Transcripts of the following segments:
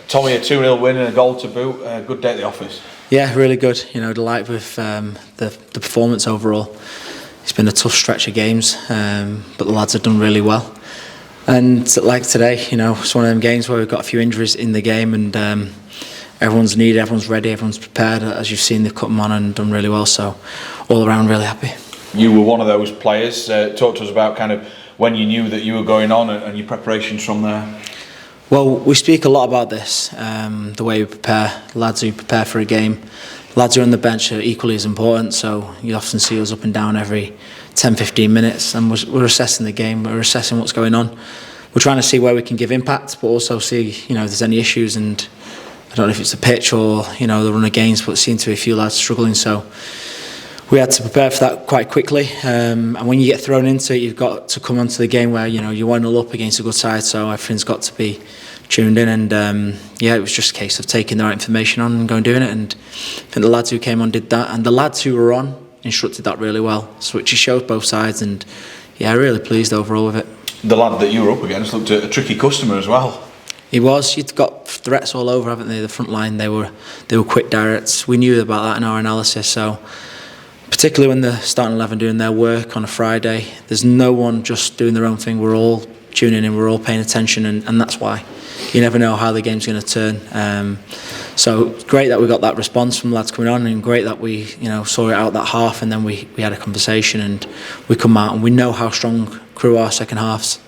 Tommy, a 2-0 win and a goal to boot. Good day at the office. Yeah, really good. Delighted with the performance overall. It's been a tough stretch of games, but the lads have done really well. And like today, it's one of them games where we've got a few injuries in the game, and everyone's needed, everyone's ready, everyone's prepared. As you've seen, they've cut them on and done really well. So all around, really happy. You were one of those players. Talk to us about kind of when you knew that you were going on and your preparations from there. Well, we speak a lot about this, the way we prepare, lads who prepare for a game. Lads who are on the bench are equally as important, so you often see us up and down every 10-15 minutes, and we're assessing the game, we're assessing what's going on. We're trying to see where we can give impact, but also see if there's any issues, and I don't know if it's the pitch or the run of games, but it seemed to be a few lads struggling, so we had to prepare for that quite quickly, and when you get thrown into it, you've got to come onto the game where you're 1-0 up against a good side, so everything's got to be tuned in, and it was just a case of taking the right information on and going doing it, and I think the lads who came on did that, and the lads who were on instructed that really well, so it just showed both sides, and really pleased overall with it. The lad that you were up against looked a tricky customer as well. He was. You've got threats all over, haven't they? The front line, they were quick, direct. We knew about that in our analysis, so particularly when the starting 11 doing their work on a Friday, there's no one just doing their own thing. We're all tuning in, we're all paying attention, and that's why. You never know how the game's going to turn. So great that we got that response from lads coming on, and great that we saw it out that half, and then we had a conversation and we come out and we know how strong Crewe are second halves.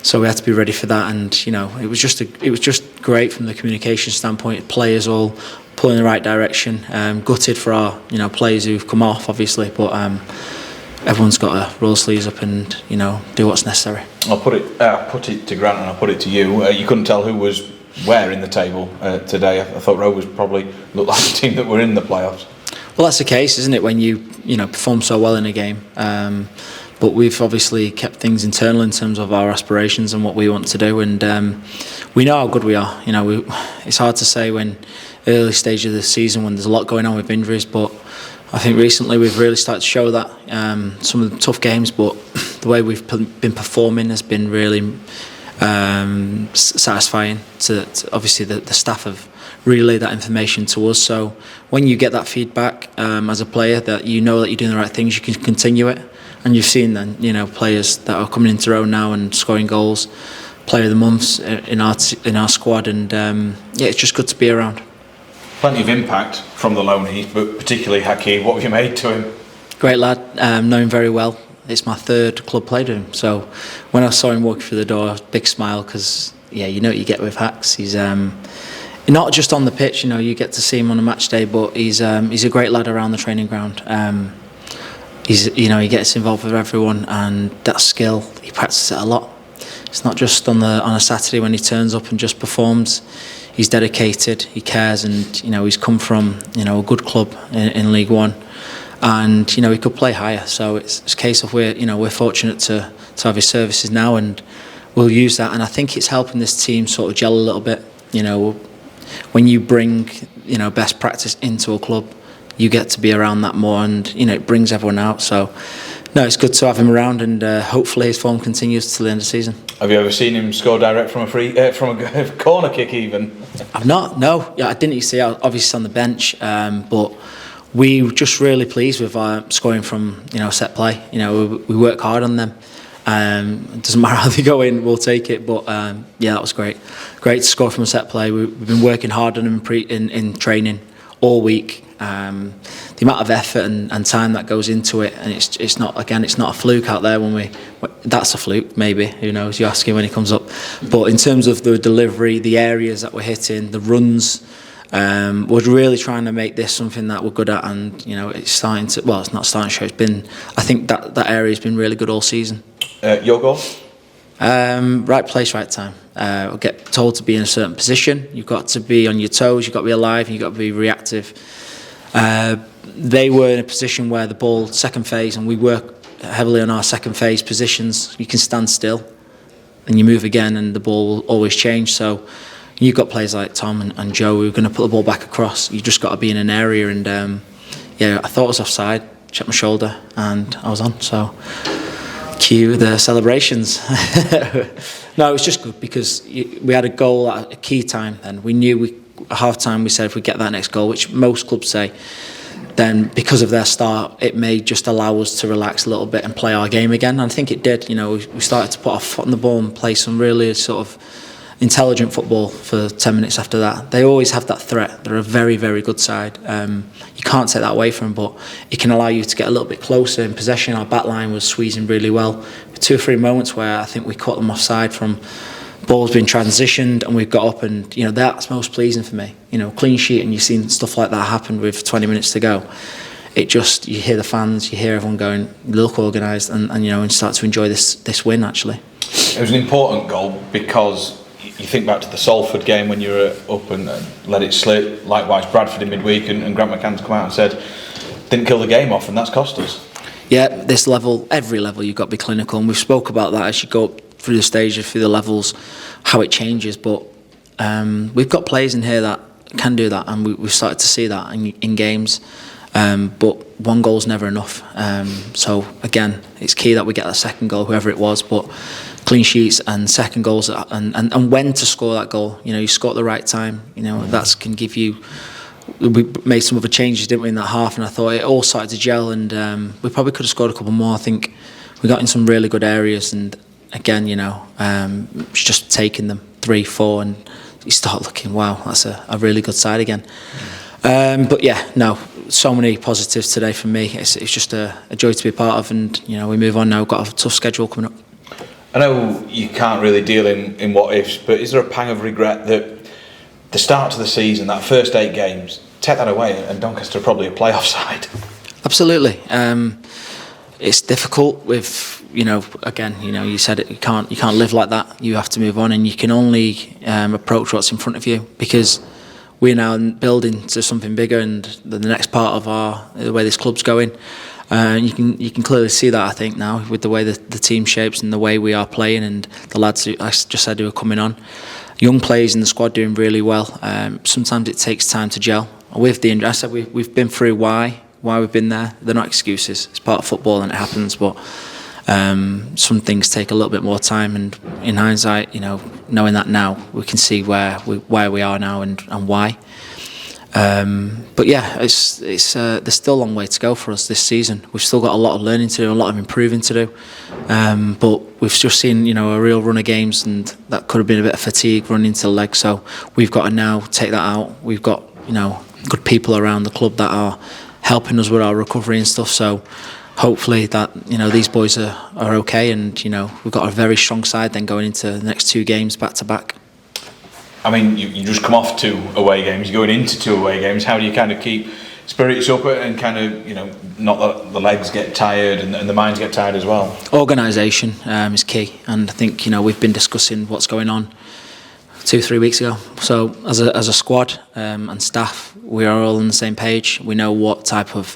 So we had to be ready for that, and it was just great from the communication standpoint. Players all pulling in the right direction. Gutted for our players who've come off, obviously, but everyone's got to roll sleeves up and do what's necessary. I'll put it to Grant and I'll put it to you. You couldn't tell who was where in the table today. I thought Rowe was probably looked like the team that were in the playoffs. Well, that's the case, isn't it? When you perform so well in a game. But we've obviously kept things internal in terms of our aspirations and what we want to do, and we know how good we are. It's hard to say when early stage of the season when there's a lot going on with injuries, but I think recently we've really started to show that. Some of the tough games, but the way we've been performing has been really satisfying. To obviously the staff have relayed that information to us. So when you get that feedback as a player that you know that you're doing the right things, you can continue it. And you've seen then players that are coming into their own now and scoring goals, player of the months in our squad, and it's just good to be around. Plenty of impact from the loanees, but particularly Hakeem. What have you made to him? Great lad, know him very well. It's my third club played with him, so when I saw him walking through the door, big smile, because you know what you get with Hacks. He's not just on the pitch, you get to see him on a match day, but he's a great lad around the training ground. He gets involved with everyone, and that skill, he practices it a lot. It's not just on a Saturday when he turns up and just performs. He's dedicated, he cares, and he's come from a good club in League One, and he could play higher. So it's a case of we're fortunate to have his services now, and we'll use that. And I think it's helping this team sort of gel a little bit. When you bring best practice into a club, you get to be around that more, and it brings everyone out. So no, it's good to have him around, and hopefully his form continues till the end of the season. Have you ever seen him score direct from a corner kick even? I've not, no. I didn't see. I was obviously on the bench, but we were just really pleased with scoring from set play. We work hard on them. It doesn't matter how they go in, we'll take it. But that was great. Great to score from a set play. We've been working hard on them in training all week. The amount of effort and time that goes into it, and it's not a fluke out there that's a fluke, maybe, who knows, you ask him when he comes up, but in terms of the delivery, the areas that we're hitting, the runs, we're really trying to make this something that we're good at, and it's starting to, well, it's not starting to show, it's been, I think that area's been really good all season. Your goal? Right place, right time. We'll get told to be in a certain position, you've got to be on your toes, you've got to be alive, you've got to be reactive. They were in a position where the ball, second phase, and we work heavily on our second phase positions. You can stand still and you move again, and the ball will always change. So you've got players like Tom and Joe who are going to put the ball back across. You just got to be in an area, and I thought I was offside, checked my shoulder, and I was on. So Cue the celebrations. No, it was just good because we had a goal at a key time. Then we knew at half time we said if we get that next goal, which most clubs say, then because of their start, it may just allow us to relax a little bit and play our game again. And I think it did. We started to put our foot on the ball and play some really sort of intelligent football for 10 minutes after that. They always have that threat. They're a very, very good side. You can't take that away from them, but it can allow you to get a little bit closer in possession. Our back line was squeezing really well. 2 or 3 moments where I think we caught them offside from balls being transitioned and we've got up, and that's most pleasing for me. Clean sheet, and you've seen stuff like that happen with 20 minutes to go. It just, you hear the fans, you hear everyone going, look organised, and start to enjoy this win actually. It was an important goal because you think back to the Salford game when you were up and let it slip. Likewise, Bradford in midweek, and Grant McCann's come out and said, didn't kill the game off, and that's cost us. Yeah, this level, every level, you've got to be clinical, and we've spoke about that as you go up through the stages, through the levels, how it changes. But we've got players in here that can do that, and we've started to see that in games. But one goal's never enough. So again, it's key that we get that second goal, whoever it was. But clean sheets and second goals, and when to score that goal. You score at the right time. That can give you. We made some other changes, didn't we, in that half? And I thought it all started to gel, and we probably could have scored a couple more. I think we got in some really good areas, and again, it's just taking them 3-4, and you start looking, wow, that's a really good side again. But yeah, no, so many positives today for me. It's just a joy to be a part of, and we move on now. We've got a tough schedule coming up. I know you can't really deal in what ifs, but is there a pang of regret that the start to the season, that first 8 games, take that away and Doncaster are probably a playoff side? Absolutely. It's difficult with, again, you said it, you can't live like that. You have to move on, and you can only approach what's in front of you, because we're now building to something bigger, and the next part of the way this club's going. You can clearly see that, I think, now with the way the team shapes and the way we are playing, and the lads who I just said who are coming on, young players in the squad doing really well. Sometimes it takes time to gel with the injury. I said we've been through why we've been there. They're not excuses. It's part of football and it happens, but some things take a little bit more time, and in hindsight, knowing that now, we can see where we are now and why. But yeah, it's there's still a long way to go for us this season. We've still got a lot of learning to do, a lot of improving to do. But we've just seen a real run of games, and that could have been a bit of fatigue running into the leg. So we've got to now take that out. We've got good people around the club that are helping us with our recovery and stuff. So hopefully that these boys are okay, and we've got a very strong side then going into the next 2 games back to back. I mean, you just come off 2 away games, you're going into 2 away games. How do you kind of keep spirits up and kind of, not that the legs get tired and the minds get tired as well? Organisation is key, and I think, we've been discussing what's going on 2-3 weeks ago. So as a squad and staff, we are all on the same page. We know what type of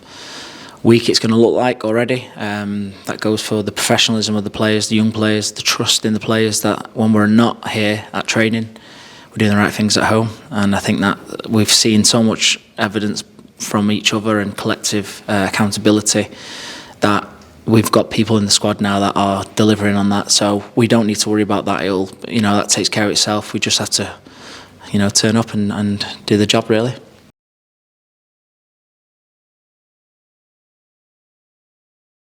week it's going to look like already. That goes for the professionalism of the players, the young players, the trust in the players that when we're not here at training, we're doing the right things at home. And I think that we've seen so much evidence from each other and collective accountability that we've got people in the squad now that are delivering on that. So we don't need to worry about that. That takes care of itself. We just have to turn up and do the job, really.